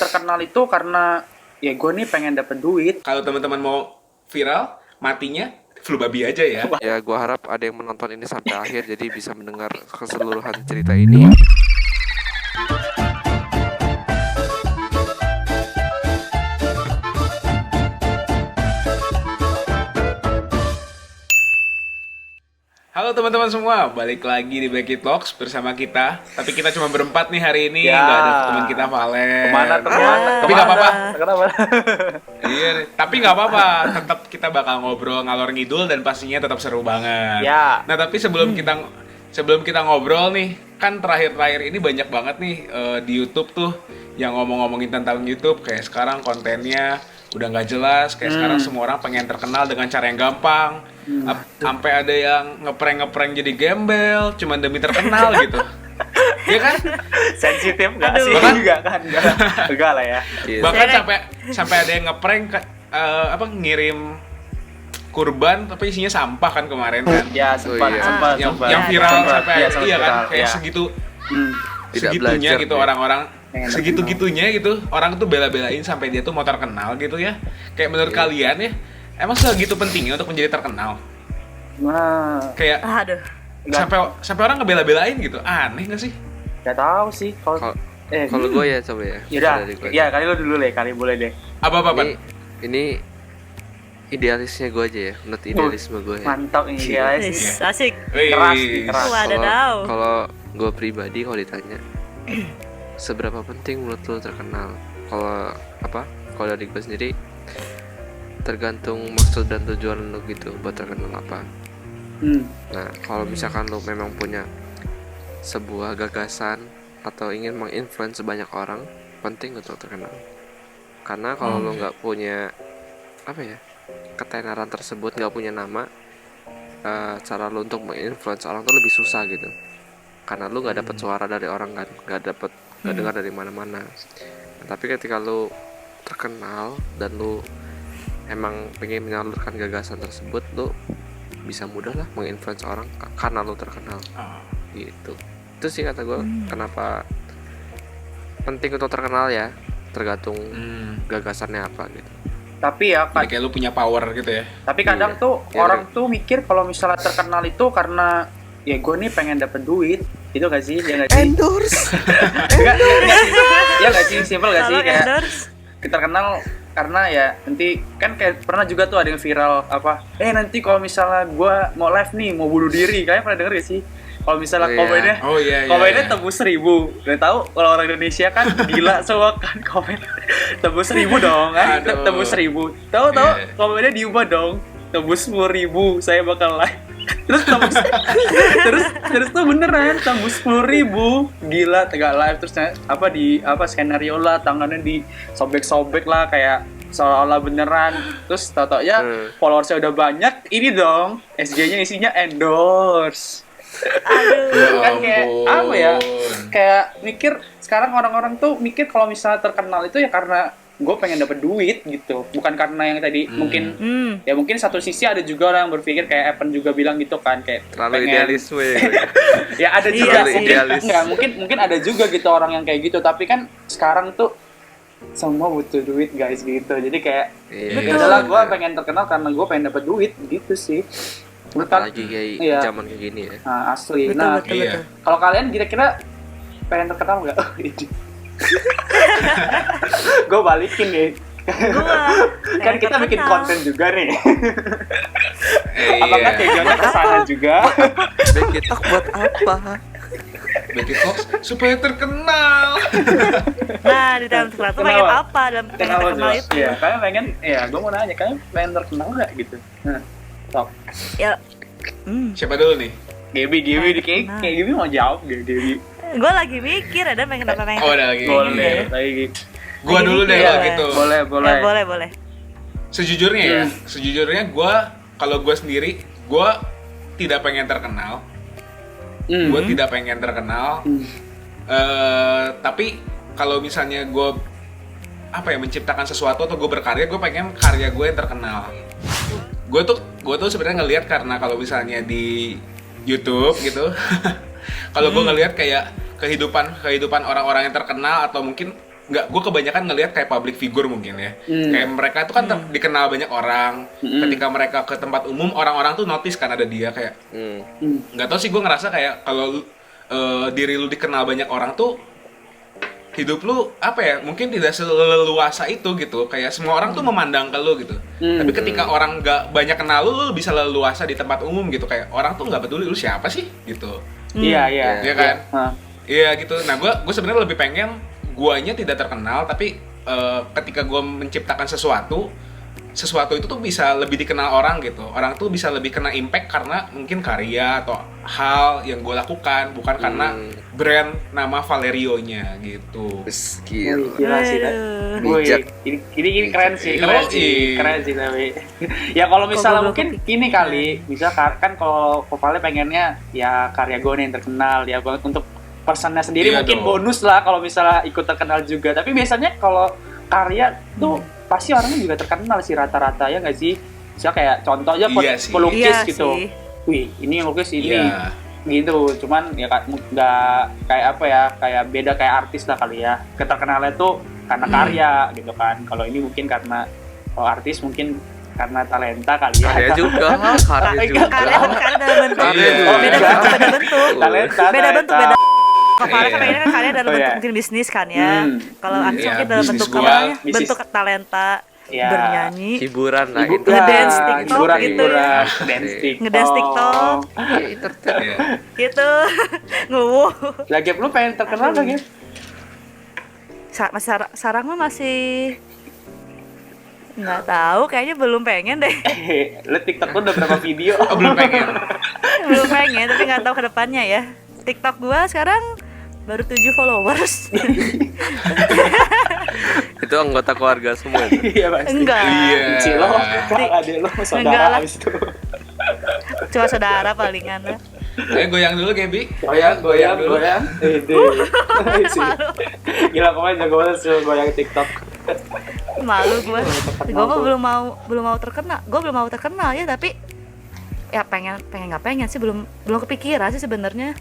terkenal itu karena ya gue nih pengen dapet duit. Kalau teman-teman mau viral, matinya flu babi aja ya. Ya, gua harap ada yang menonton ini sampai akhir jadi bisa mendengar keseluruhan cerita ini. Halo teman-teman semua, balik lagi di Becky Talks bersama kita. Tapi kita cuma berempat nih hari ini, Ya. nggak ada teman kita Valen. Kemana? Tapi nggak apa-apa. Kenapa? Iya, tapi nggak apa-apa. Tetap kita bakal ngobrol ngalor ngidul dan pastinya tetap seru banget. Ya. Nah tapi sebelum kita ngobrol nih, kan terakhir-terakhir ini banyak banget nih di YouTube tuh yang ngomongin tentang YouTube. Kayak sekarang kontennya udah nggak jelas. Kayak sekarang semua orang pengen terkenal dengan cara yang gampang. Sampai ada yang ngeprank jadi gembel, cuman demi terkenal gitu. Iya kan? Sensitif nggak sih? Bahkan- Juga kan? Enggak lah ya. Bahkan sampai ada yang ngeprank ngirim kurban tapi isinya sampah kan kemarin kan. Ya sempat, Oh, iya. sempat, yang sempat. yang viral Sempat. sampai Iya, sempat iya kan viral, kayak ya. segitu Tidak segitunya belajar gitu nih. orang-orang Pengen segitu-gitunya gitu orang tuh bela-belain sampai dia tuh mau terkenal gitu ya. Kayak menurut kalian ya, emang segitu pentingnya untuk menjadi terkenal? Nah, Kayak Aduh. sampai orang ngebela-belain gitu. Aneh gak sih? nggak tahu sih kalau. Kalau gue ya coba ya. Yaudah, Dari gua ya aja. kali lo dulu deh, kali boleh deh. Apa-apa? Ini idealisnya gue aja ya, menurut idealisme gue ya. Mantap ini guys. Is, asik. Keras nih, keras. Wadaw. Kalau gue pribadi kalau ditanya seberapa penting menurut lo terkenal? Kalau dari gue sendiri tergantung maksud dan tujuan lo gitu buat terkenal apa. Nah, kalau misalkan lo memang punya sebuah gagasan atau ingin menginfluence banyak orang, penting untuk terkenal. Karena kalau lo nggak punya ketenaran tersebut, nggak punya nama, cara lo untuk menginfluence orang tuh lebih susah gitu. Karena lo nggak dapat suara dari orang kan, nggak dengar dari mana-mana. Nah, tapi ketika lo terkenal dan lo emang pengen menyalurkan gagasan tersebut, lo bisa mudah lah menginfluence orang karena lo terkenal gitu. Itu sih kata gue kenapa penting untuk terkenal ya, tergantung gagasannya apa gitu. Tapi ya, Jadi kayak lu punya power gitu ya. tapi kadang Iya. tuh Ya, orang tuh mikir kalau misalnya terkenal itu karena ya gue nih pengen dapet duit, gitu gak sih? Ya gak sih? Endorse. Enggak sih? Ya gak sih? Simpel gak sih? Tolong Kayak endorse. kita kenal karena ya nanti kan kayak pernah juga tuh ada yang viral nanti kalau misalnya gue mau live nih mau bunuh diri, kalian pernah denger gak sih? Kalau misalnya Oh, iya. komennya Oh iya. komennya tembus 1000, udah tahu kalau orang Indonesia kan gila semua kan komen tembus 1000 dong kan, Aduh. tembus 1000, tahu Iya. komennya diubah dong, tembus 10.000 saya bakal live, terus tembus terus tuh beneran tembus 10.000, gila tegak live, terus skenario lah tangannya disobek-sobek lah kayak seolah-olah beneran, terus tau ya followersnya udah banyak, ini dong SG-nya isinya endorse. Kan kayak apa ya, kayak mikir sekarang orang-orang tuh mikir kalau misalnya terkenal itu ya karena gue pengen dapet duit gitu, bukan karena yang tadi mungkin ya mungkin satu sisi ada juga orang yang berpikir kayak Evan juga bilang gitu kan, kayak Terlalu idealisme ya. ya ada juga Terlalu mungkin idealis. enggak, mungkin ada juga gitu orang yang kayak gitu, tapi kan sekarang tuh semua butuh duit guys gitu, jadi kayak Iya. ya udahlah gue pengen terkenal karena gue pengen dapet duit gitu sih. Apalagi kayak Iya. zaman kayak gini ya. Nah, asli. Betul, Nah, betul, iya. betul. kalau kalian kira-kira pengen terkenal nggak? Gue balikin nih. Kan kita bikin konten juga nih. Apakah tujuannya kesana juga? Becky Talk buat apa? Becky Talks supaya terkenal. Nah, di dalam terkenal tuh pengen apa? Dalam pengen Kenapa terkenal Jos? itu. Iya, kalian pengen, ya gue mau nanya, kalian pengen terkenal nggak gitu? Nah, sok. Ya. Siapa dulu nih? Gaby kayak Gaby mau jawab gak Gaby? Gue lagi mikir ada pengen apa pengen. Oh, udah lagi. Boleh, lagi. Gua dulu deh Iya, kalau gitu. Boleh. Ya, boleh. Sejujurnya ya, gua kalau gua sendiri, gua tidak pengen terkenal. Gua tidak pengen terkenal. Tapi kalau misalnya gua menciptakan sesuatu atau gue berkarya, gue pengen karya gue yang terkenal. Gue tuh sebenarnya ngelihat karena kalau misalnya di YouTube gitu, kalau gue ngelihat kayak kehidupan orang-orang yang terkenal atau mungkin nggak, gue kebanyakan ngelihat kayak public figure mungkin ya. Kayak mereka itu kan dikenal banyak orang. Ketika mereka ke tempat umum, orang-orang tuh notice kan ada dia kayak. Nggak tahu sih, gue ngerasa kayak kalau diri lu dikenal banyak orang tuh hidup lu apa ya, mungkin tidak seleluasa itu gitu. Kayak semua orang tuh memandang ke lu gitu. Tapi ketika orang nggak banyak kenal lu bisa leluasa di tempat umum gitu. Kayak orang tuh nggak peduli lu siapa sih gitu. Iya Iya kan? Iya gitu. Nah, gue sebenarnya lebih pengen guanya tidak terkenal, tapi ketika gue menciptakan sesuatu itu tuh bisa lebih dikenal orang gitu. Orang tuh bisa lebih kena impact karena mungkin karya atau hal yang gue lakukan, bukan karena brand nama Valerio-nya gitu. Skill. Gila sih kan. Bijak. Ini keren sih tapi. Ya kalau misalnya mungkin ini kali, bisa kan kalau Vale pengennya ya karya gue nih yang terkenal ya, untuk personnya sendiri Iya mungkin dong. bonus lah kalau misalnya ikut terkenal juga. Tapi biasanya kalau karya tuh pasti orangnya juga terkenal sih rata-rata, ya nggak sih? Misalnya kayak contoh aja Iya sih. pelukis Iya gitu. sih. Wih, ini yang lukis ini. Iya. Gitu, cuman ya nggak kayak apa ya, kayak beda kayak artis lah kali ya. Keterkenalnya tuh karena karya gitu kan. Kalau ini mungkin karena kalau artis mungkin karena talenta kali ya. Karya juga. Karya dalam bentuk. Iya. Beda bentuk. Talenta. Beda bentuk, beda. Kalau Iya. pengennya kan karya dalam Oh, bentuk iya. mungkin bisnis kan ya. Kalau artis Iya, mungkin dalam bisnis bentuk gua. apa namanya? Bisnis. Bentuk talenta, Iya. bernyanyi. Hiburan lah itu. Ngedance TikTok hiburan, gitu ya. Dance TikTok. Ngedance TikTok Iya. gitu. Nguwuh. Lagi lu pengen terkenal gak, Gap? Masih sarang mah masih nggak tahu, kayaknya belum pengen deh. Lu TikTok lu udah berapa video? Oh, belum pengen. Belum pengen, tapi nggak tahu ke depannya ya. TikTok gua sekarang baru 7 followers. Itu anggota keluarga semua itu. Iya, pasti. Enggak. Iya. Cilo, adek lo, Enggak saudara lah. abis itu. Cuma saudara palingan lah. Ayo goyang dulu, Gaby. Goyang. dulu. Gila, kemarin jago banget sih goyang TikTok. Malu gua. Gua mah belum mau terkenal. Gua belum mau terkenal ya, tapi ya pengen nggak pengen sih, belum kepikiran sih sebenarnya.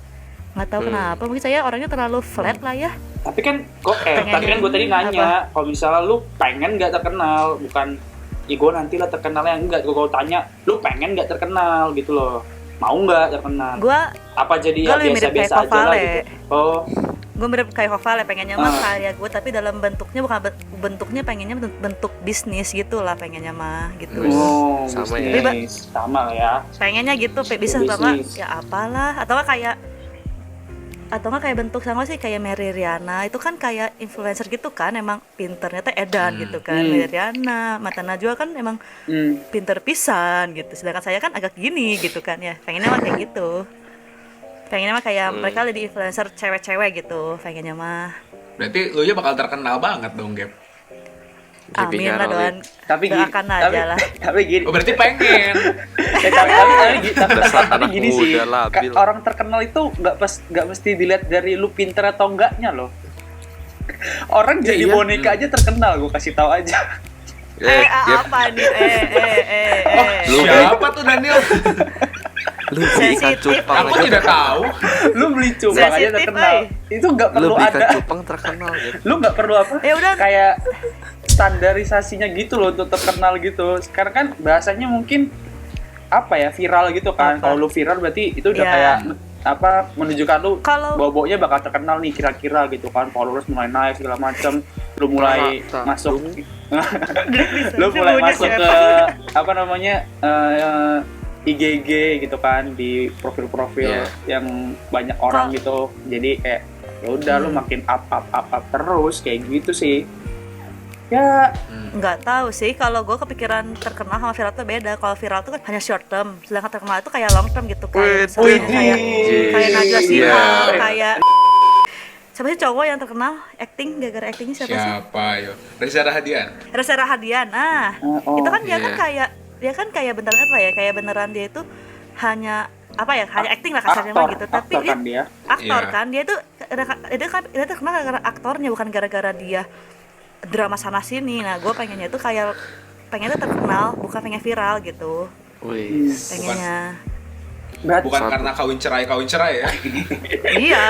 Nggak tahu kenapa, mungkin saya orangnya terlalu flat lah ya. Tapi kan Pengen tapi kan gue tadi nanya, apa? kalau misalnya lu pengen nggak terkenal, bukan ya gue nanti lah terkenalnya, enggak. Gue tanya, lu pengen nggak terkenal gitu loh, mau nggak terkenal? Gua Apa jadi ya lebih mirip biasa-biasa kayak aja lah Vale. gitu? Oh, gue mirip kayak Vale, pengennya mah karya gue, tapi dalam bentuknya bukan bentuknya, pengennya bentuk bisnis gitu lah, pengennya mah gitu. oh, Sama bisnis. ya. Sama lah ya. Pengennya gitu, bisa Bisnis. bapak ya apalah, atau nggak kayak bentuk sama sih kayak Mary Riana, itu kan kayak influencer gitu kan, emang pinternya teh edan gitu kan. Mary Riana, Mata Najwa kan emang pinter pisan gitu, sedangkan saya kan agak gini gitu kan ya, pengennya mah kayak gitu. Pengennya mah kayak mereka jadi influencer cewek-cewek gitu, pengennya mah. Berarti lu nya bakal terkenal banget dong, Gap. Amin lah, doan. Tapi gini, Doakan aja lah. tapi gini. Oh, berarti pengen. Tapi gini sih, muda, labil. orang terkenal itu nggak mesti dilihat dari lu pinter atau enggaknya loh. Orang jadi Iya. boneka aja terkenal, gue kasih tahu aja. Gap, Apa nih? Lu Siapa tuh Daniel? lu belikan Sensitif. cupang Aku aja. tidak tahu. Lu beli cupang aja Sensitif, terkenal. Itu nggak Lu perlu belikan ada. cupang terkenal ya. Lu nggak perlu apa? Ya udah. Kayak standarisasinya gitu loh untuk terkenal gitu. Sekarang kan bahasanya mungkin apa ya, viral gitu kan. Apa? Kalau lu viral berarti itu udah Iya. kayak apa, menunjukkan lu Kalau- boboknya bakal terkenal nih kira-kira gitu kan. Followers mulai naik segala macam. Lu mulai Rata. masuk lu mulai masuk ke apa namanya IGG gitu kan, di profil-profil Iya. yang banyak orang gitu. Jadi kayak ya udah lu makin up terus kayak gitu sih. Ya, Nggak tahu sih, kalau gue kepikiran terkenal sama viral tuh beda. Kalau viral tuh kan hanya short term, sedangkan terkenal itu kayak long term gitu, kayak Wih, misalnya kayak Najwa Shihab, Iya. kayak siapa sih cowok yang terkenal acting, gara-gara actingnya siapa sih? Siapa yo? Reza Rahadian. Reza Rahadian. Nah, Oh, itu kan dia kan iya. kayak beneran apa ya? Kayak beneran dia itu hanya apa ya? Hanya acting lah kasarnya mah gitu. Tapi aktor dia kan dia. aktor Iya. kan, dia terkenal gara-gara aktornya, bukan gara-gara dia drama sana sini. Nah, gue pengennya tuh pengennya terkenal, bukan pengen viral gitu. Wih. Pengennya. Berarti Bukan Satu. karena kawin cerai ya. Iya,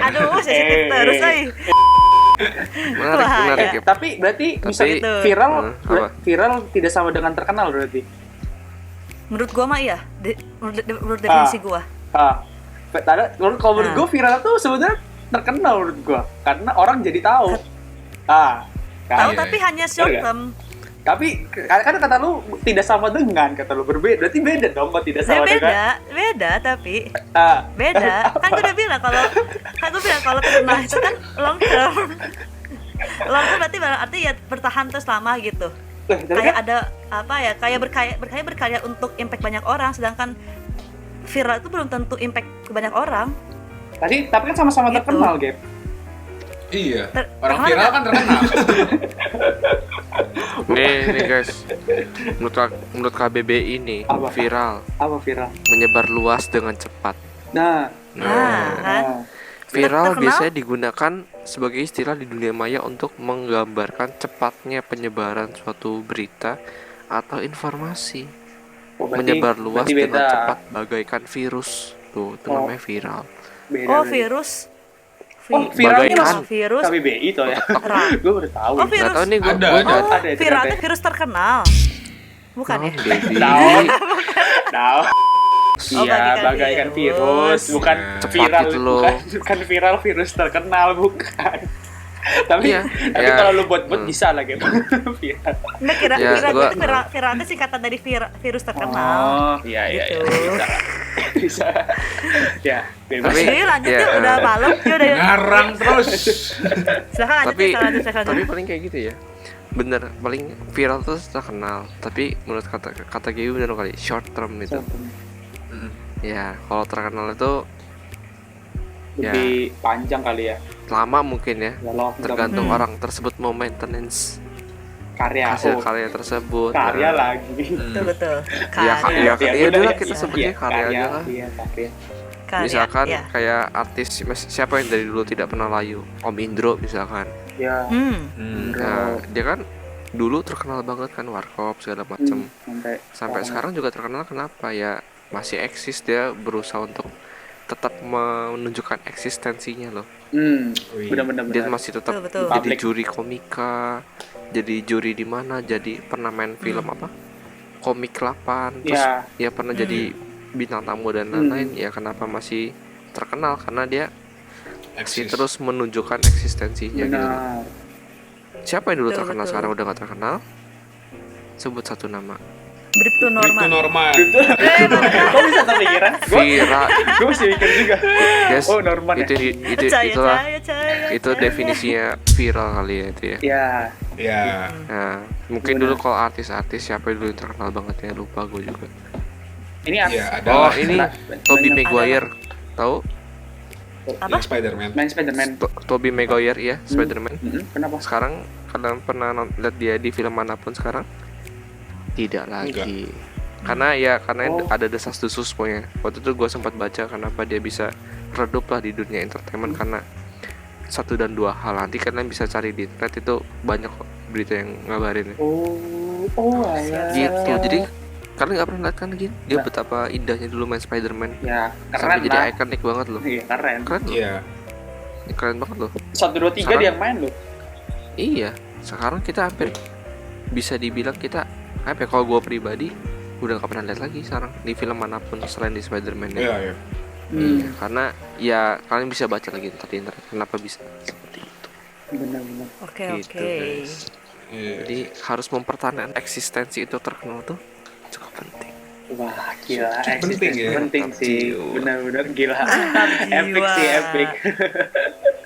aduh sensitif terus, Menarik, Wah, menarik ya. ya. Tapi berarti misalnya Gitu. viral, Apa? viral tidak sama dengan terkenal berarti. Menurut gua mah iya, menurut definisi gua. Kalau menurut gue viral tuh sebenarnya terkenal menurut gue, karena orang jadi tahu. Tahu Iya, tapi iya. hanya short Bener term. Tapi kan kata lu tidak sama dengan, kata lu berbeda, berarti beda dong kalau tidak sama dengan. Beda tapi Ah, beda. Kan gue udah bilang kalau terkenal itu kan long term. Long term berarti ya bertahan terus lama gitu. tapi Kayak kan, ada apa ya? Kayak berkarya untuk impact banyak orang, sedangkan viral itu belum tentu impact ke banyak orang. tapi kan sama-sama Gitu. terkenal, Gap. Iya. Ter- Orang terkenal viral nggak? kan terkenal. Nih guys, menurut KBBI ini Apa? viral Apa viral? menyebar luas dengan cepat. Nah, Nah, kan? Viral Terkenal? biasanya digunakan sebagai istilah di dunia maya untuk menggambarkan cepatnya penyebaran suatu berita atau informasi. Menyebar luas berarti dengan beda. cepat bagaikan virus. Tuh, itu Oh. namanya viral. Beda Oh, berarti. virus. Oh, viralnya Bagaikan. masuk Virus. KBBI tuh ya. Gue baru tahu. Oh, nih. virus. Gak tau nih gue. Ada. Oh, Ada itu viral katanya. itu virus terkenal. Bukan ya? Baby. Tahu. Tahu. Oh, Iya, bagaikan virus, bukan Cepat viral, gitu loh. bukan viral virus terkenal, bukan. Tapi, Iya, tapi ya. kalau lu buat bisa lah gitu. Viral. Nggak kira Ya, viral gua- itu viral itu singkatan dari virus terkenal. Oh, iya iya iya. Gitu. Bisa. Bisa. Ya, bebas. Tapi- Jadi lanjut ya, yuk, udah malam, yuk udah yuk. Ngarang terus. Silakan lanjut tapi yuk, silakan tapi lanjut. paling kayak gitu ya. Bener, paling viral tuh terkenal. Tapi menurut kata Gaby bener kali, short term itu. Ya, kalau terkenal itu Lebih panjang kali ya. lama mungkin ya. Kalau Tergantung orang tersebut mau maintenance karya. hasil Oh, karya tersebut. karya Nah, lagi. Betul betul. Ya, Karya. ya udahlah kita sebutnya karya aja lah. Iya, karya. Karya, Misalkan ya. kayak artis siapa yang dari dulu tidak pernah layu, Om Indro misalkan. Ya. Nah, dia kan dulu terkenal banget kan, warkop segala macem. Sampai sekarang juga terkenal, kenapa ya, masih eksis, dia berusaha untuk tetap menunjukkan eksistensinya loh. Benar-benar. Dia masih tetap Betul, betul. jadi Public. juri komika, jadi juri di mana, jadi pernah main film apa, Komik 8, terus Ya. dia pernah jadi bintang tamu dan lain-lain. Ya kenapa masih terkenal, karena dia masih Eksis. terus menunjukkan eksistensinya gitu loh. Benar. Siapa yang dulu Betul, terkenal betul. sekarang udah gak terkenal? Sebut satu nama. Bribtu Itu Norman. normal. Kok bisa kepikiran? Vira, Gue masih mikir juga. guys, Oh, Norman ya? itulah Percaya. itu definisinya viral kali ya itu ya. Ya. Ya. Nah, mungkin Benar. dulu kalau artis-artis siapa yang dulu yang terkenal banget ya, lupa gue juga. Ini Ya, ada Oh, lah. ini Tobey Maguire, tahu? Apa? Yang Spider-Man. main Spider-Man. Tobey Maguire ya, Spider-Man. Kenapa? Sekarang kalian pernah lihat dia di film manapun sekarang? Tidak lagi. Karena Oh. ada desas-desus pokoknya. Waktu itu gue sempat baca kenapa dia bisa redup lah di dunia entertainment, karena satu dan dua hal. Nanti kalian bisa cari di internet, itu banyak kok berita yang ngabarin. Alah. Gitu. Jadi kalian nggak pernah lihat kan gitu? Dia betapa indahnya dulu main Spider-Man. Ya, Sampai keren jadi lah. ikonik banget loh. Iya, keren. Keren loh. Iya. Keren banget loh. 1, 2, 3 Sekarang- dia yang main loh. Iya. Sekarang kita hampir bisa dibilang kita apa ya, kalau gue pribadi udah gak pernah lihat lagi sekarang di film manapun selain di Spider-Man ya. Iya, iya. Iya, karena ya kalian bisa baca lagi ntar di internet kenapa bisa seperti itu. Benar-benar. Oke, Gitu, oke. guys. Iya. Jadi harus mempertahankan eksistensi itu terkenal tuh cukup penting. Wah, gila. Penting Eksistensi ya. penting Mantap sih. jiwa. Benar-benar gila. Jiwa. Epic sih, epic.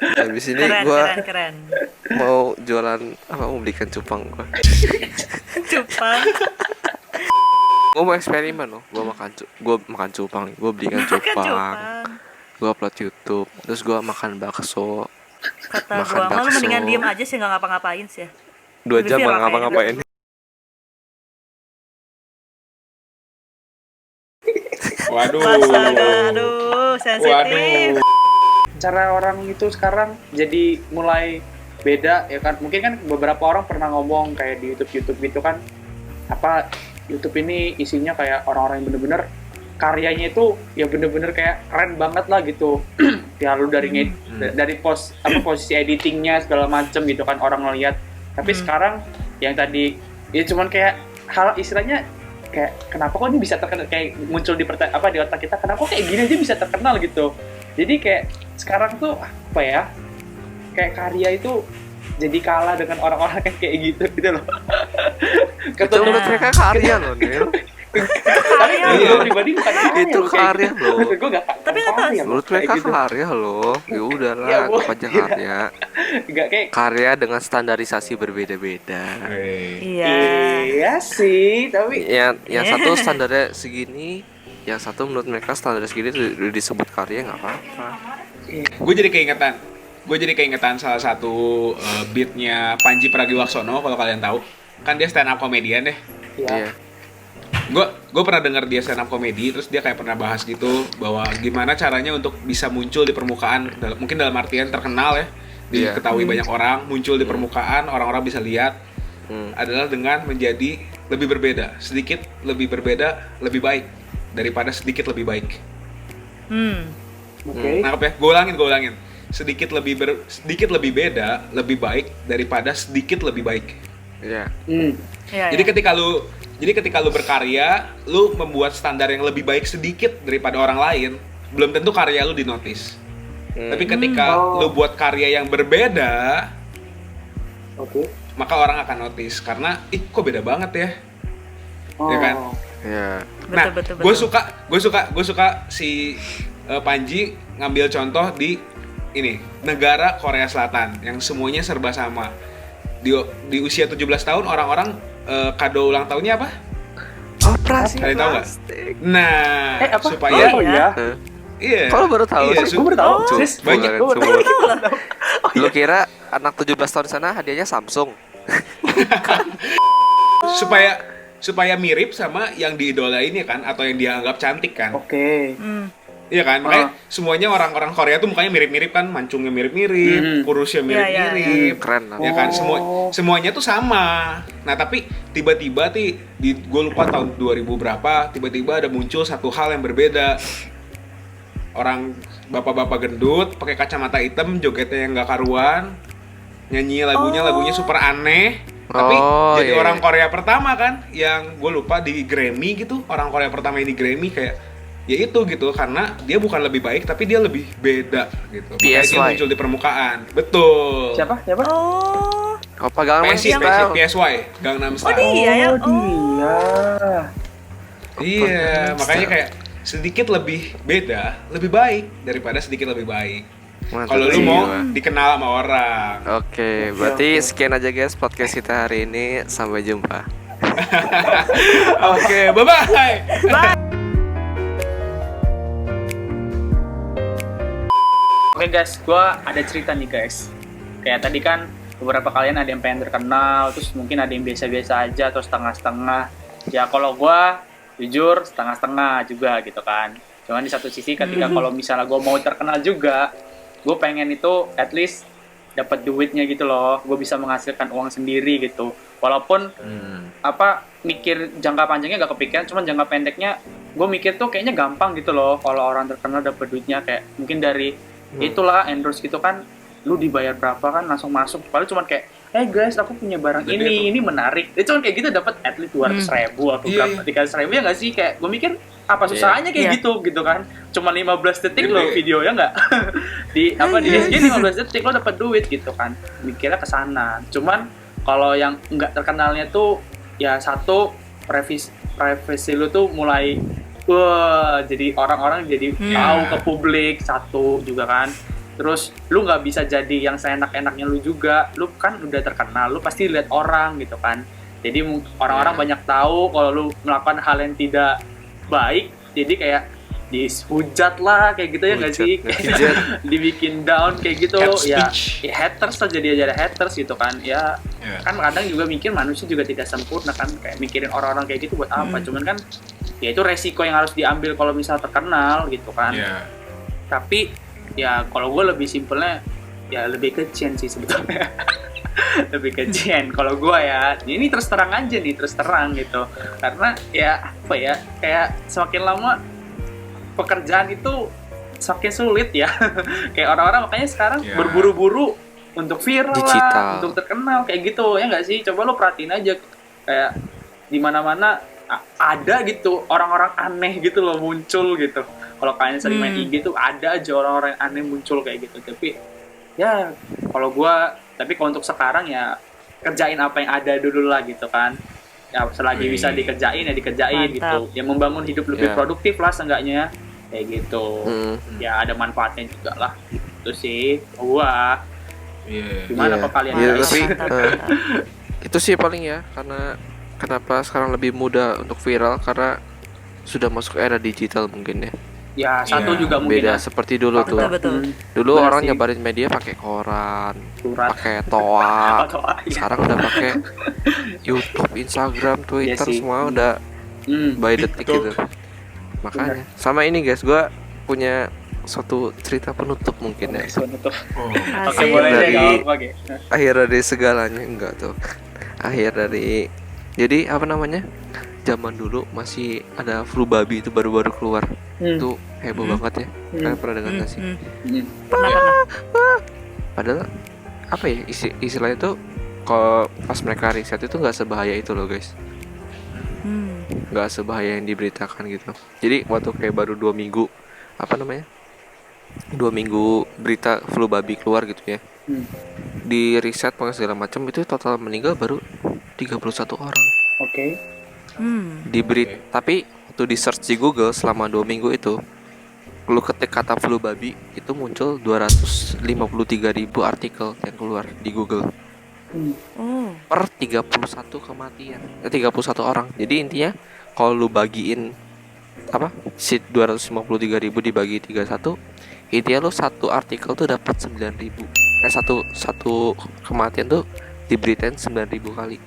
Habis ini Keren, gue keren. mau jualan apa, mau belikan cupang gue. Cupang. Gue mau eksperimen loh, gue makan cupang, gue belikan cupang, Cupang. gue upload YouTube, terus gue makan bakso, Kata Makan gua, malu bakso. mendingan diem aja sih, nggak ngapa-ngapain sih ya. 2 jam Lebih viral nggak ngapa-ngapain. Waduh. Astaga, aduh, sensitif. Waduh. Cara orang itu sekarang jadi mulai beda ya kan. Mungkin kan beberapa orang pernah ngomong kayak di YouTube gitu kan, apa YouTube ini isinya kayak orang-orang yang bener-bener karyanya itu ya bener-bener kayak keren banget lah gitu. Ya lu dari dari posisi editingnya segala macem gitu kan orang ngeliat. Tapi sekarang yang tadi ya cuman kayak hal istilahnya kayak kenapa kok ini bisa terkenal, kayak muncul di di otak kita, kenapa kayak gini aja bisa terkenal gitu. Jadi kayak sekarang tuh apa ya, kayak karya itu jadi kalah dengan orang-orang yang kayak gitu loh. Itu menurut mereka karya loh, Nil. Karya Tapi loh. gue pribadi bukan karya. Itu karya loh. Gue gak Tapi nggak tahu sih. Menurut mereka karya loh. Ya Ya, udahlah, Bu. anggap aja karya. Gak kayak Karya dengan standarisasi berbeda-beda. Iya. iya sih, tapi Yang satu standarnya segini, yang satu menurut mereka standarnya segini udah disebut karya nggak apa-apa. Gue jadi keingetan salah satu beatnya Panji Pragiwaksono, kalau kalian tahu. Kan dia stand up komedian deh. Iya. Gue pernah dengar dia stand up komedi, terus dia kayak pernah bahas gitu bahwa gimana caranya untuk bisa muncul di permukaan, mungkin dalam artian terkenal ya, Iya. diketahui banyak orang, muncul di permukaan, orang-orang bisa lihat, adalah dengan menjadi lebih berbeda, sedikit lebih berbeda, lebih baik daripada sedikit lebih baik. oke. Nangkep ya? Gue ulangin. Sedikit lebih beda, lebih baik daripada sedikit lebih baik. Iya. Iya, Jadi iya. ketika lu berkarya, lu membuat standar yang lebih baik sedikit daripada orang lain, belum tentu karya lu dinotis. Tapi ketika lu buat karya yang berbeda, Oke. maka orang akan notice karena kok beda banget ya. Ya kan? Iya. Nah, Betul. gue suka si Panji ngambil contoh di ini, negara Korea Selatan yang semuanya serba sama. Di usia 17 tahun orang-orang kado ulang tahunnya apa? Operasi Kalian tahu nggak? plastik. Nah, Apa? supaya Oh iya. iya. Kalau baru tahu Iya, sih. Gue baru tahu. Cuk, Sis. banyak. gue baru tahu. Lu kira anak 17 tahun sana hadiahnya Samsung? supaya mirip sama yang diidolain ya kan, atau yang dia anggap cantik kan. Oke. Iya kan? Makanya semuanya orang-orang Korea tuh mukanya mirip-mirip kan, mancungnya mirip-mirip, kurusnya mirip-mirip. Keren lah. Ya kan, semuanya tuh sama. Nah, tapi tiba-tiba gue lupa tahun 2000 berapa, tiba-tiba ada muncul satu hal yang berbeda. Orang bapak-bapak gendut pakai kacamata hitam, jogetnya yang gak karuan, nyanyi lagunya super aneh. Tapi jadi orang Korea pertama kan, yang gue lupa di Grammy gitu, orang Korea pertama yang di Grammy kayak ya itu gitu, karena dia bukan lebih baik tapi dia lebih beda gitu. Makanya dia muncul di permukaan. Betul. Siapa? Oh. Opa Gangnam PSY, Gangnam Oh Style. dia ya. Dia. Iya, makanya kayak sedikit lebih beda, lebih baik daripada sedikit lebih baik. Kalau lu mau dikenal sama orang. Oke, berarti sekian aja guys podcast kita hari ini. Sampai jumpa. Oke, bye-bye. Oke guys, gue ada cerita nih guys. Kayak tadi kan beberapa kalian ada yang pengen terkenal, terus mungkin ada yang biasa-biasa aja atau setengah-setengah. Ya kalau gue jujur setengah-setengah juga gitu kan. Cuman di satu sisi ketika kalau misalnya gue mau terkenal juga, gue pengen itu at least dapat duitnya gitu loh. Gue bisa menghasilkan uang sendiri gitu. Walaupun mikir jangka panjangnya gak kepikiran, cuman jangka pendeknya gue mikir tuh kayaknya gampang gitu loh. Kalau orang terkenal dapat duitnya kayak mungkin dari itulah endorse gitu kan, lu dibayar berapa kan langsung masuk. Padahal cuman kayak guys aku punya barang ini menarik. Itu cuman kayak gitu dapat at least 200.000 atau berapa 300.000 ya nggak sih? Kayak gue mikir apa susahnya kayak gitu kan. Cuma 15 detik loh video ya nggak? di SG 15 detik lo dapat duit gitu kan. Mikirnya kesana. Cuman kalau yang nggak terkenalnya tuh ya satu privacy lu tuh mulai jadi orang-orang jadi tahu ke publik satu juga kan. Terus lu nggak bisa jadi yang seenak-enaknya lu juga. Lu kan udah terkenal, lu pasti lihat orang gitu kan. Jadi orang-orang banyak tahu kalau lu melakukan hal yang tidak baik. Jadi kayak dihujat lah kayak gitu ya nggak sih? Dibikin down kayak gitu. Ya haters lah, jadi aja ada haters gitu kan. Ya kan kadang juga mikir manusia juga tidak sempurna kan. Kayak mikirin orang-orang kayak gitu buat apa? Cuman kan ya itu resiko yang harus diambil kalau misal terkenal gitu kan. Tapi ya kalau gue lebih simpelnya ya lebih kecian sih sebetulnya. Lebih kecian kalau gue ya. Ini terus terang aja nih, terus terang gitu. Karena ya apa ya, kayak semakin lama pekerjaan itu semakin sulit ya. Kayak orang-orang makanya sekarang Ya. berburu-buru untuk viral Digital. lah, untuk terkenal kayak gitu ya nggak sih? Coba lo perhatiin aja kayak di mana-mana ada gitu orang-orang aneh gitu loh muncul gitu. Kalau kalian sering main IG tuh ada aja orang-orang aneh muncul kayak gitu. Tapi ya kalau untuk sekarang ya kerjain apa yang ada dulu lah gitu kan. Ya selagi bisa dikerjain ya dikerjain Mantap. gitu. Ya membangun hidup lebih Ya. produktif lah seenggaknya kayak gitu. Ya ada manfaatnya juga lah. Itu sih gua. Iya. Gimana Iya. kok kalian Iya, guys? tapi Mantap. itu sih paling ya, karena kenapa sekarang lebih mudah untuk viral karena sudah masuk era digital mungkin ya. Ya satu Iya. juga mungkin Beda ya. seperti dulu tuh. Betul. Dulu Bener orang sih. nyebarin media pakai koran, Surat pakai toa. atau ya. Sekarang udah pakai YouTube, Instagram, Twitter, Iya sih. semua udah by detik gitu. Makanya sama ini guys, gua punya suatu cerita penutup mungkin ya. Penutup. Oh. Oke, Asik. boleh deh, Dari- nggak apa-apa, Ge. Akhir dari segalanya enggak tuh. Akhir dari, jadi apa namanya? Zaman dulu masih ada flu babi itu baru-baru keluar. Itu heboh banget ya. Kalian pernah dengar nggak sih? Pernah. Padahal apa ya istilahnya tuh, kalau pas mereka riset itu nggak sebahaya itu loh guys, nggak sebahaya yang diberitakan gitu. Jadi waktu kayak baru 2 minggu, apa namanya, 2 minggu berita flu babi keluar gitu ya, di riset pakai segala macam, itu total meninggal baru 31 orang Oke. di berita. Tapi waktu di search di Google selama 2 minggu itu, lu ketik kata flu babi, itu muncul 253.000 artikel yang keluar di Google Oh. per 31 kematian, 31 orang. Jadi intinya kalau lu bagiin apa si 253.000 dibagi 31, intinya lu satu artikel tuh dapat 9.000. Satu kematian tuh diberitain 9.000 kali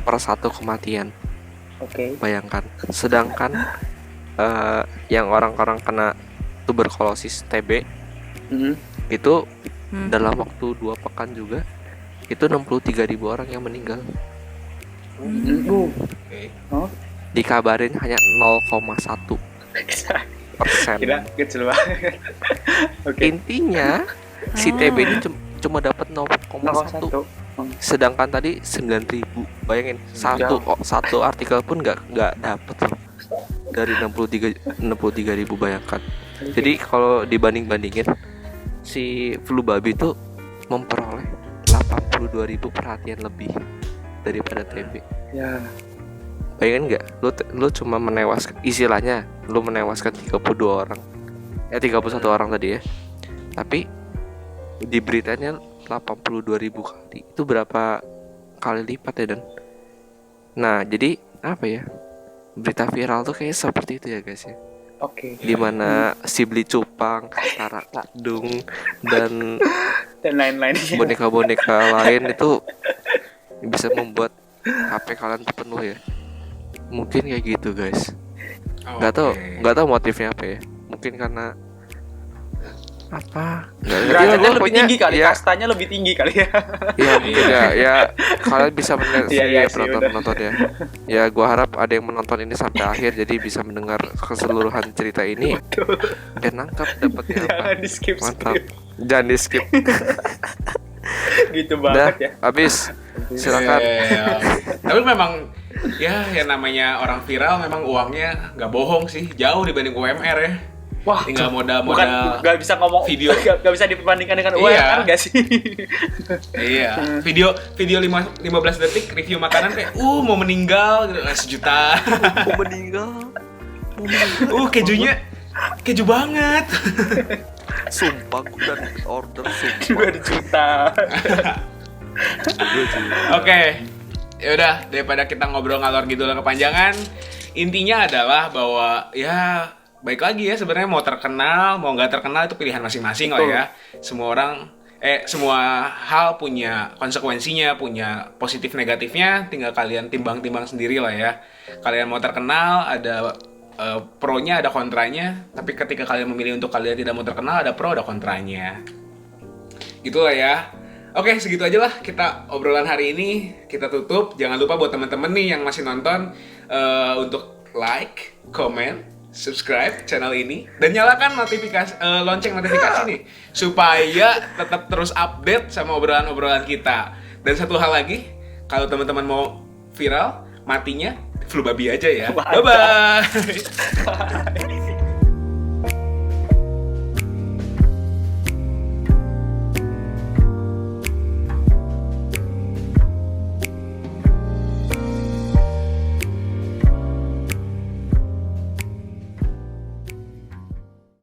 per satu kematian. Oke. Bayangkan. Sedangkan yang orang-orang kena tuberkulosis TB itu dalam waktu 2 pekan juga itu 63.000 orang yang meninggal. Oke. Dikabarin hanya 0,1%. Kira kecil banget. Oke. Intinya si TB ini cuma dapat 0,1. Sedangkan tadi 9.000. Bayangin, satu artikel pun nggak dapet loh dari 63.000, bayangkan. Jadi kalau dibanding-bandingin, si flu babi itu memperoleh 82.000 perhatian lebih daripada TB. Ya. Bayangin nggak, lu cuma menewaskan, istilahnya lu menewaskan 32 orang, 31 orang tadi ya, tapi di beritanya 82.000 kali. Itu berapa kali lipat ya, Dan? Nah, jadi apa ya, berita viral tuh kayak seperti itu ya guys ya, Oke. dimana si Beli Cupang, Tara Kadung, dan Dan lain-lainnya. boneka-boneka lain itu bisa membuat HP kalian tuh penuh ya. Mungkin kayak gitu guys. Nggak tahu motifnya apa ya. Mungkin karena apa? Derajatnya lebih tinggi kali, ya. kastanya lebih tinggi kali ya. Ya mungkin ya kalian bisa mendengar Iya sih, penonton ya. Ya gua harap ada yang menonton ini sampai akhir, jadi bisa mendengar keseluruhan cerita ini dan nangkap dapatnya apa. Jangan di skip. Mantap. Jangan di skip. Gitu Udah, banget ya. habis. Silakan. Iya. Tapi memang ya yang namanya orang viral memang uangnya nggak bohong sih, jauh dibanding UMR ya. Wah, Tinggal bukan modal nggak bisa ngomong video. nggak bisa diperbandingkan dengan Iya. UMR nggak sih? Iya, video 15 detik review makanan kayak mau meninggal gitu, 1 juta. Mau meninggal. Kejunya keju banget. Sumpah gue udah order sumpah. 2 juta. Oke, yaudah daripada kita ngobrol ngalor gitu kepanjangan, intinya adalah bahwa ya baik lagi ya, sebenarnya mau terkenal mau nggak terkenal itu pilihan masing-masing lah ya. Semua orang semua hal punya konsekuensinya, punya positif negatifnya, tinggal kalian timbang-timbang sendiri lah ya. Kalian mau terkenal ada pro-nya, ada kontranya, tapi ketika kalian memilih untuk kalian tidak mau terkenal, ada pro ada kontranya. Gitulah ya. Oke, segitu aja lah kita obrolan hari ini. Kita tutup. Jangan lupa buat teman-teman nih yang masih nonton untuk like, comment, subscribe channel ini dan nyalakan notifikasi lonceng notifikasi nih supaya tetap terus update sama obrolan-obrolan kita. Dan satu hal lagi, kalau teman-teman mau viral, matinya flu babi aja ya. Bye bye.